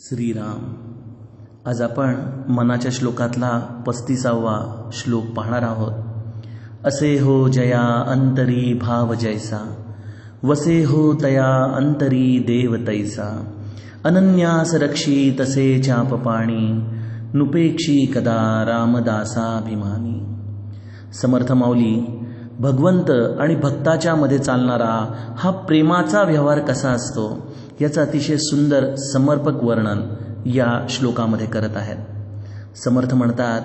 श्रीराम. आज आपण मनाच्या श्लोकातला 35वा श्लोक पाहणार आहोत. असे हो जया अंतरी भाव जैसा, वसे हो तया अंतरी देव तैसा, अनन्यास रक्षी तसे चाप पाणी, नुपेक्षी कदा रामदासाभिमानी. समर्थ माऊली भगवंत आणि भक्ताच्या मध्ये चालणारा हा प्रेमाचा व्यवहार कसा असतो याचं अतिशय सुंदर समर्पक वर्णन या श्लोकामध्ये करत आहेत. समर्थ म्हणतात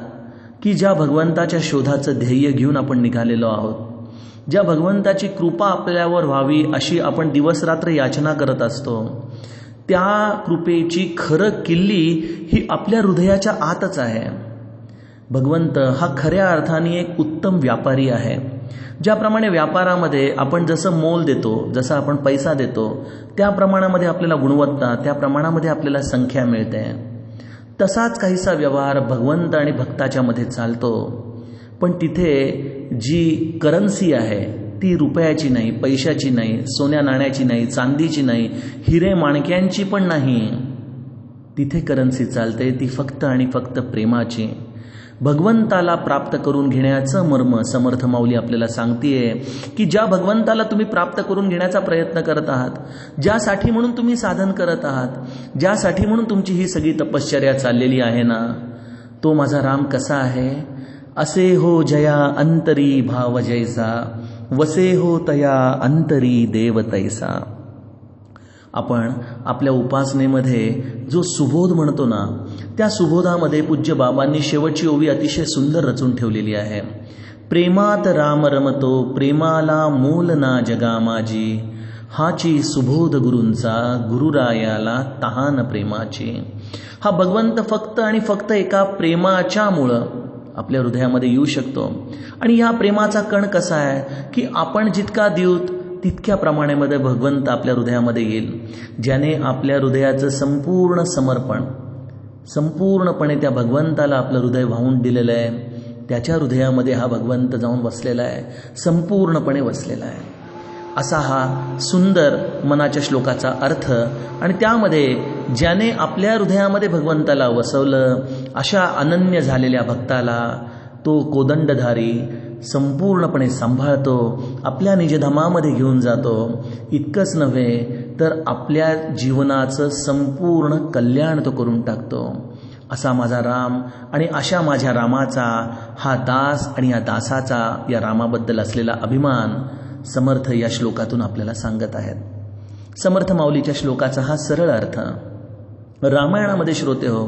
की ज्या भगवंताच्या शोधाचं ध्येय घेऊन आपण निघालेलो आहोत, ज्या भगवंताची कृपा आपल्यावर व्हावी अशी आपण दिवसरात्र याचना करत असतो, त्या कृपेची खरं किल्ली ही आपल्या हृदयाच्या आतच आहे. भगवंत हा खऱ्या अर्थाने एक उत्तम व्यापारी आहे. ज्याप्रमाणे व्यापारामध्ये आपण जसं मोल देतो, जसं आपण पैसा देतो, त्या प्रमाणामध्ये आपल्याला गुणवत्ता, त्या प्रमाणामध्ये आपल्याला संख्या मिळते. तसाच काहीसा व्यवहार भगवंत आणि भक्ताच्या मध्ये चालतो. पण तिथे जी करन्सी आहे ती रुपयाची नाही, पैशाची नाही, सोन्या नाण्याची नाही, चांदीची नाही, हिरे माणक्यांची पण नाही. तिथे करन्सी चालते ती फक्त आणि फक्त प्रेमाची. भगवंताला प्राप्त करून घेण्याचं मर्म समर्थ माऊली आपल्याला सांगतेय की ज्या भगवंताला तुम्ही प्राप्त करून घेण्याचा प्रयत्न करत आहात, ज्यासाठी म्हणून तुम्ही साधन करत आहात, ज्यासाठी म्हणून तुमची ही सगळी तपश्चर्या चाललेली आहे ना, तो माझा राम कसा आहे. असे हो जया अंतरी भाव जैसा, वसे हो तया अंतरी देव तैसा. आपण आपल्या उपासनेमध्ये जो सुबोध म्हणतो ना, त्या सुबोधामध्ये पूज्य बाबांनी शेवटची ओवी अतिशय सुंदर रचून ठेवलेली आहे. प्रेमात राम रमतो, प्रेमाला मोल ना जगा माझी, हाची सुबोध गुरूंचा, गुरुरायाला तहान प्रेमाची. हा भगवंत फक्त आणि फक्त एका प्रेमाच्यामुळं आपल्या हृदयामध्ये येऊ शकतो. आणि या प्रेमाचा कण कसा आहे की आपण जितका देऊत तितक्या प्रमाणामध्ये भगवंत आपल्या हृदयामध्ये येईल. ज्याने आपल्या हृदयाचं संपूर्ण समर्पण, संपूर्णपणे त्या भगवंताला आपलं हृदय वाहून दिलेलं आहे, त्याच्या हृदयामध्ये हा भगवंत जाऊन वसलेला आहे, संपूर्णपणे वसलेला आहे. असा हा सुंदर मनाच्या श्लोकाचा अर्थ. आणि त्यामध्ये ज्याने आपल्या हृदयामध्ये भगवंताला वसवलं, अशा अनन्य झालेल्या भक्ताला तो कोदंडधारी संपूर्णपणे सांभाळतो, आपल्या निजधामामध्ये घेऊन जातो. इतकंच नव्हे तर आपल्या जीवनाचं संपूर्ण कल्याण तो करून टाकतो. असा माझा राम आणि अशा माझ्या रामाचा हा दास आणि या दासाचा या रामाबद्दल असलेला अभिमान समर्थ या श्लोकातून आपल्याला सांगत आहेत. समर्थ माऊलीच्या श्लोकाचा हा सरळ अर्थ. रामायणामध्ये श्रोते हो,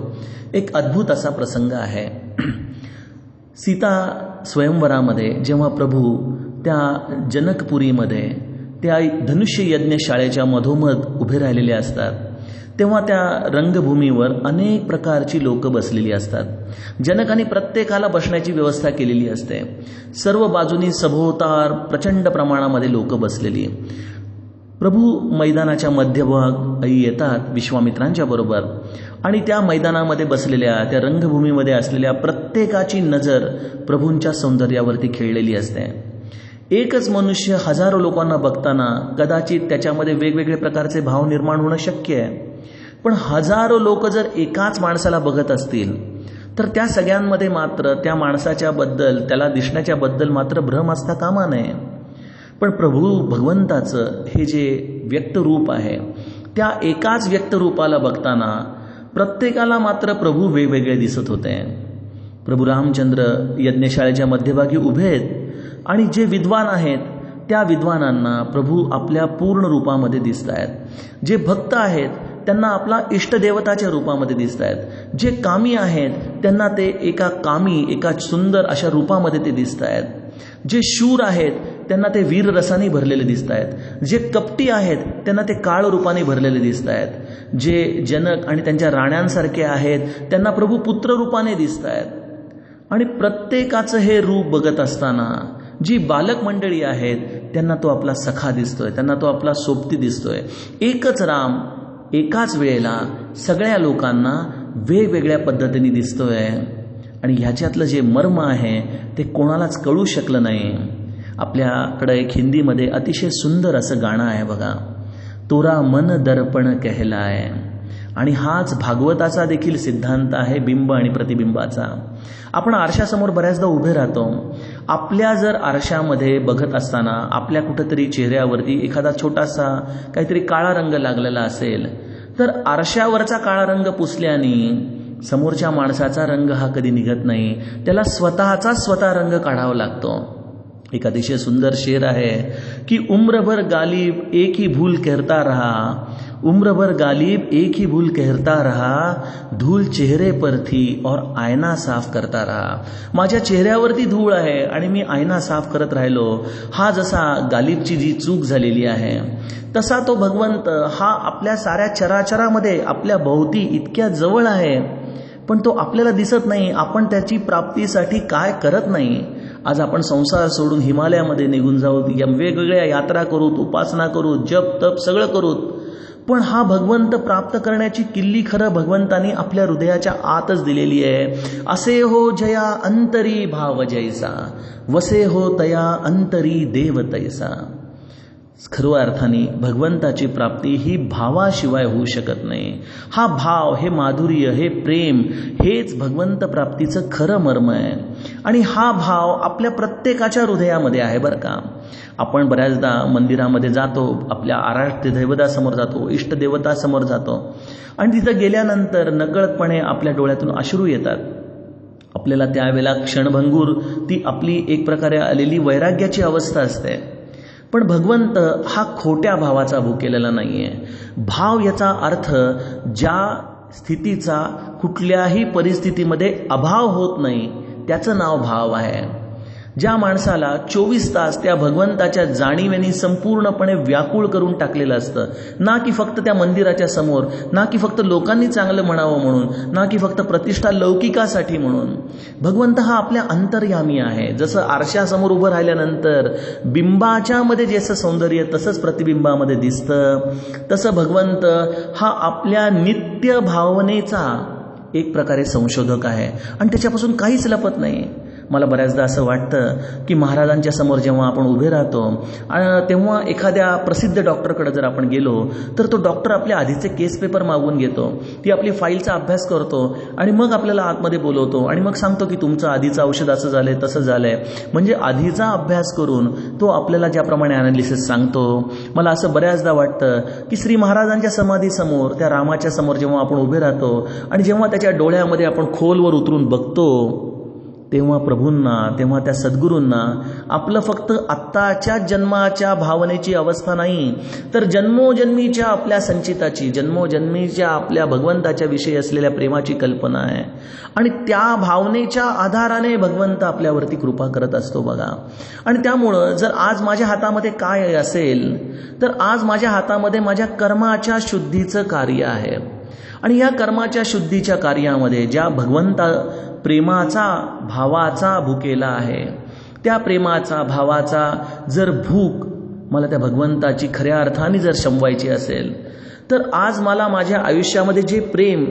एक अद्भुत असा प्रसंग आहे. सीता स्वयंवरामध्ये जेव्हा प्रभू त्या जनकपुरीमध्ये त्या धनुष्य यज्ञ शाळेच्या मधोमध उभे राहिलेले असतात, तेव्हा त्या रंगभूमीवर अनेक प्रकारची लोक बसलेली असतात. जनकाने प्रत्येकाला बसण्याची व्यवस्था केलेली असते. सर्व बाजूनी सभोवतार प्रचंड प्रमाणामध्ये लोक बसलेली. प्रभू मैदानाच्या मध्यभागी येतात विश्वामित्रांच्या बरोबर, आणि त्या मैदानामध्ये बसलेल्या, त्या रंगभूमीमध्ये असलेल्या प्रत्येकाची नजर प्रभूंच्या सौंदर्यावरती खेळलेली असते. एकच मनुष्य हजारो लोकांना बघताना कदाचित त्याच्यामध्ये वेगवेगळे प्रकारचे भाव निर्माण होणं शक्य आहे. पण हजारो लोक जर एकाच माणसाला बघत असतील तर त्या सगळ्यांमध्ये मात्र त्या माणसाच्या बद्दल, त्याला दिसण्याच्या बद्दल मात्र भ्रम असता कामा नये. पण प्रभू भगवंताचं हे जे व्यक्तरूप आहे, त्या एकाच व्यक्तरूपाला बघताना प्रत्येकाला मात्र प्रभू वेगवेगळे दिसत होते. प्रभू रामचंद्र यज्ञशाळेच्या मध्यभागी उभे आहेत आणि जे विद्वान आहेत त्या विद्वानांना प्रभू आपल्या पूर्ण रूपामध्ये दिसत आहेत. जे भक्त आहेत त्यांना आपला इष्टदेवताच्या रूपामध्ये दिसत आहेत. जे कामी आहेत त्यांना ते एका कामी, एका सुंदर अशा रूपामध्ये ते दिसत आहेत. जे शूर आहेत त्यांना ते वीर रसाने भरलेले दिसत आहेत. जे कपटी आहेत त्यांना ते काळ रूपाने भरलेले दिसत आहेत. जे जनक आणि त्यांच्या राण्यांसारखे आहेत त्यांना प्रभू पुत्र रूपाने दिसत आहेत. आणि प्रत्येकाचं हे रूप बघत असताना जी बालक मंडळी आहेत त्यांना तो आपला सखा दिसतोय, त्यांना तो आपला सोबती दिसतोय. एकच राम एकाच वेळेला सगळ्या लोकांना वेगवेगळ्या पद्धतीने दिसतोय. आणि ह्याच्यातलं जे मर्म आहे ते कोणालाच कळू शकलं नाही. आपल्याकडं एक हिंदीमध्ये अतिशय सुंदर असं गाणं आहे बघा, तोरा मन दर्पण कहलाय. आणि हाच भागवताचा देखील सिद्धांत आहे, बिंब आणि प्रतिबिंबाचा. आपण आरशासमोर बऱ्याचदा उभे राहतो. आपल्या जर आरशामध्ये बघत असताना आपल्या कुठंतरी चेहऱ्यावरती एखादा छोटासा काहीतरी काळा रंग लागलेला असेल, तर आरशावरचा काळा रंग पुसल्याने समोरच्या माणसाचा रंग हा कधी निघत नाही. त्याला स्वतः रंग काढावा लागतो. एक अतिशय सुंदर शेर आहे की उम्र भर गालिब एक ही भूल कहता रहा, उम्र भर गालिब एक ही भूल कहता रहा, धूल चेहरे पर थी और आयना साफ करता रहा. माझ्या चेहऱ्यावरती धूळ आहे आणि मी आयना साफ करत राहिलो. हा जसा गालिबची जी चूक झालेली आहे, तसा तो भगवंत हा आपल्या साऱ्या चराचरामध्ये आपल्या भोवती इतक्या जवळ आहे, पण तो आपल्याला दिसत नाही. आपण त्याची प्राप्तीसाठी काय करत नाही. आज आपण संसार सोडून हिमालयामध्ये निघून जाऊ, या वेगवेगळ्या यात्रा करूत, उपासना करूत, जप तप सगळं करूत, पण हा भगवंत प्राप्त करण्याची किल्ली खरं भगवंतानी आपल्या हृदयाच्या आतच दिलेली आहे. असे हो जया अंतरी भाव जैसा, वसे हो तया अंतरी देव तैसा. खऱ्या अर्थाने भगवंताची प्राप्ती ही भावाशिवाय होऊ शकत नाही. हा भाव, हे माधुर्य, हे प्रेम, हेच भगवंत प्राप्तीचं खरं मर्म आहे. आणि हा भाव आपल्या प्रत्येकाच्या हृदयामध्ये आहे बरं का. आपण बऱ्याचदा मंदिरामध्ये जातो, आपल्या आराध्य दैवतासमोर जातो, इष्टदेवतासमोर जातो, आणि तिथं गेल्यानंतर नकळतपणे आपल्या डोळ्यातून अश्रू येतात. आपल्याला त्यावेळेला क्षणभंगूर ती आपली एक प्रकारे आलेली वैराग्याची अवस्था असते. पण भगवंत हा खोट्या भावाचा भुकेलेला नाही आहे. भाव याचा अर्थ ज्या स्थितीचा कुठल्याही परिस्थितीमध्ये अभाव होत नाही, त्याचं नाव भाव आहे. ज्या माणसाला 24 तास त्या भगवंताच्या जाणीवेनी संपूर्णपणे व्याकुळ करून टाकलेलं असतं, ना की फक्त त्या मंदिराच्या समोर, ना की फक्त लोकांनी चांगलं म्हणावं म्हणून, ना की फक्त प्रतिष्ठा लौकिकासाठी म्हणून. भगवंत हा आपल्या अंतर्यामी आहे. जसं आरशासमोर उभं राहिल्यानंतर बिंबाच्या मध्ये जसं सौंदर्य तसंच प्रतिबिंबामध्ये दिसतं, तसं भगवंत हा आपल्या नित्य भावनेचा एक प्रकारे संशोधक आहे आणि त्याच्यापासून काहीच लपत नाही. मला बऱ्याचदा असं वाटतं की महाराजांच्या समोर जेव्हा आपण उभे राहतो तेव्हा एखाद्या प्रसिद्ध डॉक्टरकडे जर आपण गेलो तर तो डॉक्टर आपल्या आधीचे केस पेपर मागून घेतो, ती आपली फाईलचा अभ्यास करतो आणि मग आपल्याला आतमध्ये बोलवतो आणि मग सांगतो की तुमचं आधीचं औषध असं झालंय तसं झालंय. म्हणजे आधीचा अभ्यास करून तो आपल्याला ज्याप्रमाणे ॲनालिसिस सांगतो. मला असं बऱ्याचदा वाटतं की श्री महाराजांच्या समाधीसमोर, त्या रामाच्या समोर जेव्हा आपण उभे राहतो आणि जेव्हा त्याच्या डोळ्यामध्ये आपण खोलवर उतरून बघतो, तेव्हा प्रभूंना, तेव्हा त्या सद्गुरूंना आपलं फक्त आत्ताच्या जन्माच्या भावनेची अवस्था नाही, तर जन्मोजन्मीच्या आपल्या संचिताची, जन्मोजन्मीच्या आपल्या भगवंताच्या विषयी असलेल्या प्रेमाची कल्पना आहे. आणि त्या भावनेच्या आधाराने भगवंत आपल्यावरती कृपा करत असतो बघा. आणि त्यामुळं जर आज माझ्या हातामध्ये काय असेल, तर आज माझ्या हातामध्ये माझ्या कर्माच्या शुद्धीचं कार्य आहे. आणि या कर्माच्या शुद्धीच्या कार्यामध्ये ज्या भगवंता प्रेमाचा, भावाचा भुकेला आहे, त्या प्रेमाचा, भावाचा जर भूक मला त्या भगवंताची खऱ्या अर्थाने जर शमवायची असेल, तर आज मला माझ्या आयुष्यामध्ये जे प्रेम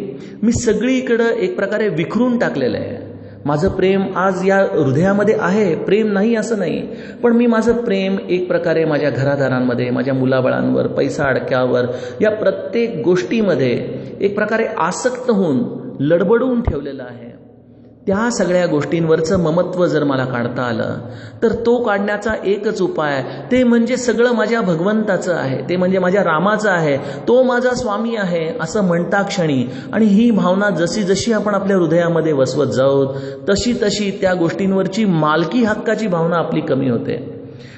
मी सगळीकडं एक प्रकारे विखरून टाकलेलं आहे. माझं प्रेम आज या हृदयामध्ये आहे, प्रेम नाही असं नाही, पण मी माझं प्रेम एक प्रकारे माझ्या घरादारांमध्ये, माझ्या मुलाबाळांवर, पैसा अडक्यावर, या प्रत्येक गोष्टीमध्ये एक प्रकारे आसक्त होऊन लडबडून ठेवलेलं आहे. त्या सगळ्या गोष्टींवरचं ममत्व जर मला काढता आलं, तर तो काढण्याचा एकच उपाय, ते म्हणजे सगळं माझ्या भगवंताचं आहे, ते म्हणजे माझ्या रामाचं आहे, तो माझा स्वामी आहे असं म्हणता क्षणी, आणि ही भावना जशी जशी आपण आपल्या हृदयामध्ये वसवत जाऊ, तशी तशी त्या गोष्टींवरची मालकी हक्काची भावना आपली कमी होते.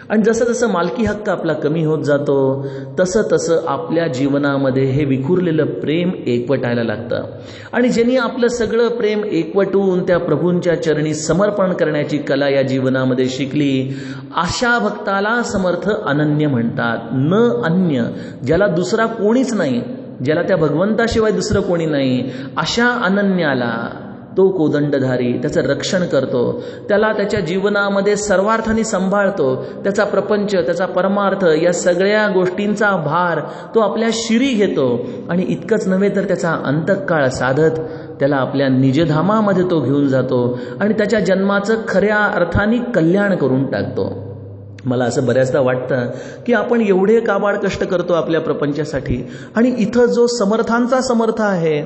आणि जसं जसं मालकी हक्क आपला कमी होत जातो, तसं तसं आपल्या जीवनामध्ये हे विखुरलेलं प्रेम एकवटायला लागतं. आणि ज्यांनी आपलं सगळं प्रेम एकवटून त्या प्रभूंच्या चरणी समर्पण करण्याची कला या जीवनामध्ये शिकली, अशा भक्ताला समर्थ अनन्य म्हणतात. न अन्य, ज्याला दुसरा कोणीच नाही, ज्याला त्या भगवंताशिवाय दुसरं कोणी नाही, अशा अनन्याला तो कोदंडधारी त्याचं रक्षण करतो, त्याला त्याच्या जीवनामध्ये सर्वार्थाने सांभाळतो, त्याचा प्रपंच, त्याचा परमार्थ, या सगळ्या गोष्टींचा भार तो आपल्या शिरी घेतो. आणि इतकंच नव्हे तर त्याचा अंतकाळ साधत त्याला आपल्या निजधामामध्ये तो घेऊन जातो आणि त्याच्या जन्माचं खऱ्या अर्थाने कल्याण करून टाकतो. मला असं बऱ्याचदा वाटतं की आपण एवढे काबाड कष्ट करतो आपल्या प्रपंचासाठी, आणि इथं जो समर्थांचा समर्थ आहे,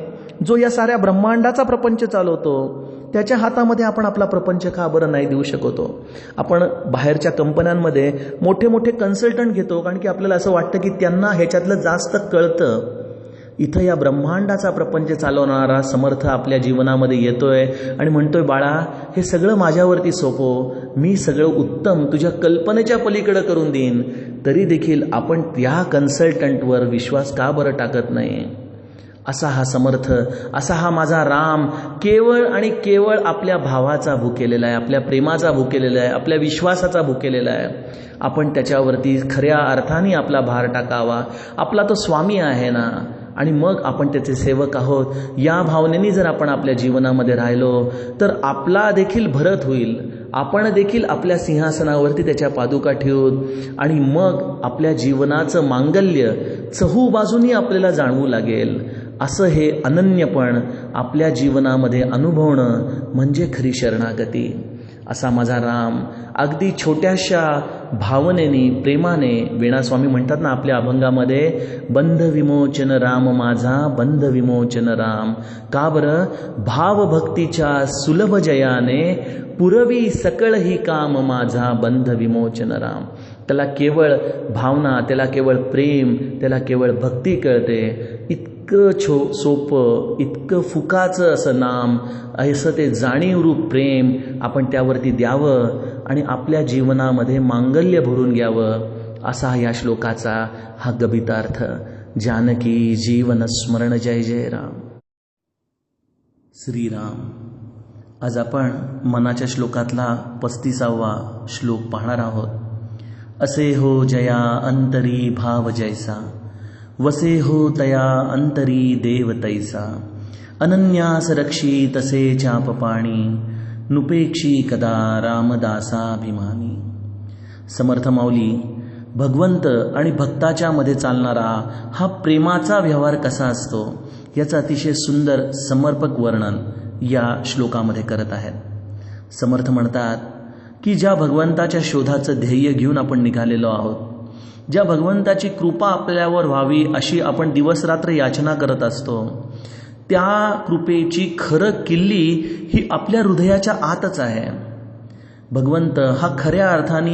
जो या साऱ्या ब्रह्मांडाचा प्रपंच चालवतो, त्याच्या हातामध्ये आपण आपला प्रपंच का बरं नाही देऊ शकतो? आपण बाहेरच्या कंपन्यांमध्ये मोठे मोठे कन्सल्टंट घेतो, कारण की आपल्याला असं वाटतं की त्यांना ह्याच्यातलं जास्त कळतं. इथं या ब्रह्मांडाचा प्रपंच चालवणारा समर्थ आपल्या जीवनामध्ये येतोय आणि म्हणतोय, बाळा, हे सगळं माझ्यावरती सोपो, मी सगळं उत्तम तुझ्या कल्पनेच्या पलीकडे करून देईन. तरी देखील आपण त्या कन्सल्टंटवर विश्वास का बरं टाकत नाही? असा हा समर्थ, असा हा माझा राम केवळ आणि केवळ आपल्या भावाचा भुकेलेला आहे, आपल्या प्रेमाचा भुकेलेला आहे, आपल्या विश्वासाचा भुकेलेला आहे. आपण त्याच्यावरती खऱ्या अर्थाने आपला भार टाकावा. आपला तो स्वामी आहे ना, आणि मग आपण त्याचे सेवक आहोत. या भावनेने जर आपण आपल्या जीवनामध्ये राहिलो तर आपला देखील भरत होईल. आपण देखील आपल्या सिंहासनावरती त्याच्या पादुका ठेवूत, आणि मग आपल्या जीवनाचं मांगल्य चहूबाजूनी आपल्याला जाणवू लागेल. असं हे अनन्यपण आपल्या जीवनामध्ये अनुभवणं म्हणजे खरी शरणागती. असा माझा राम अगदी छोट्याशा भावनेने, प्रेमाने, वीणास्वामी म्हणतात ना आपल्या अभंगामध्ये, बंध विमोचन राम माझा, बंध विमोचन राम. का बरं? भावभक्तीच्या सुलभ जयाने पुरवी सकळ ही काम माझा, बंध विमोचन राम. त्याला केवळ भावना, त्याला केवळ प्रेम, त्याला केवळ भक्ती कळते. इतकं सोपं, इतकं फुकाचं असं नाम, असं ते जाणीवरूप प्रेम आपण त्यावरती द्यावं आणि आपल्या जीवनामध्ये मांगल्य भरून घ्यावं. असा या श्लोकाचा हा गभितार्थ. जानकी जीवन स्मरण. जय जय राम. श्रीराम. आज आपण मनाच्या श्लोकातला 35वा श्लोक पाहणार आहोत. असे हो जया अंतरी भाव जैसा, वसे हो तया अंतरी देव तैसा, अनन्यास रक्षी तसे चाप पाणी, नुपेक्षी कदा रामदासाभिमानी. समर्थ माऊली भगवंत आणि भक्ताच्या मध्ये चालणारा हा प्रेमाचा व्यवहार कसा असतो याचं अतिशय सुंदर समर्पक वर्णन या श्लोकामध्ये करत आहेत. समर्थ म्हणतात की ज्या भगवंताच्या शोधाचं ध्येय घेऊन आपण निघालेलो आहोत, ज्या भगवंताची कृपा आपल्यावर व्हावी अशी आपण दिवसरात्र याचना करत असतो, त्या कृपेची खरं किल्ली ही आपल्या हृदयाच्या आतच आहे. भगवंत हा खऱ्या अर्थाने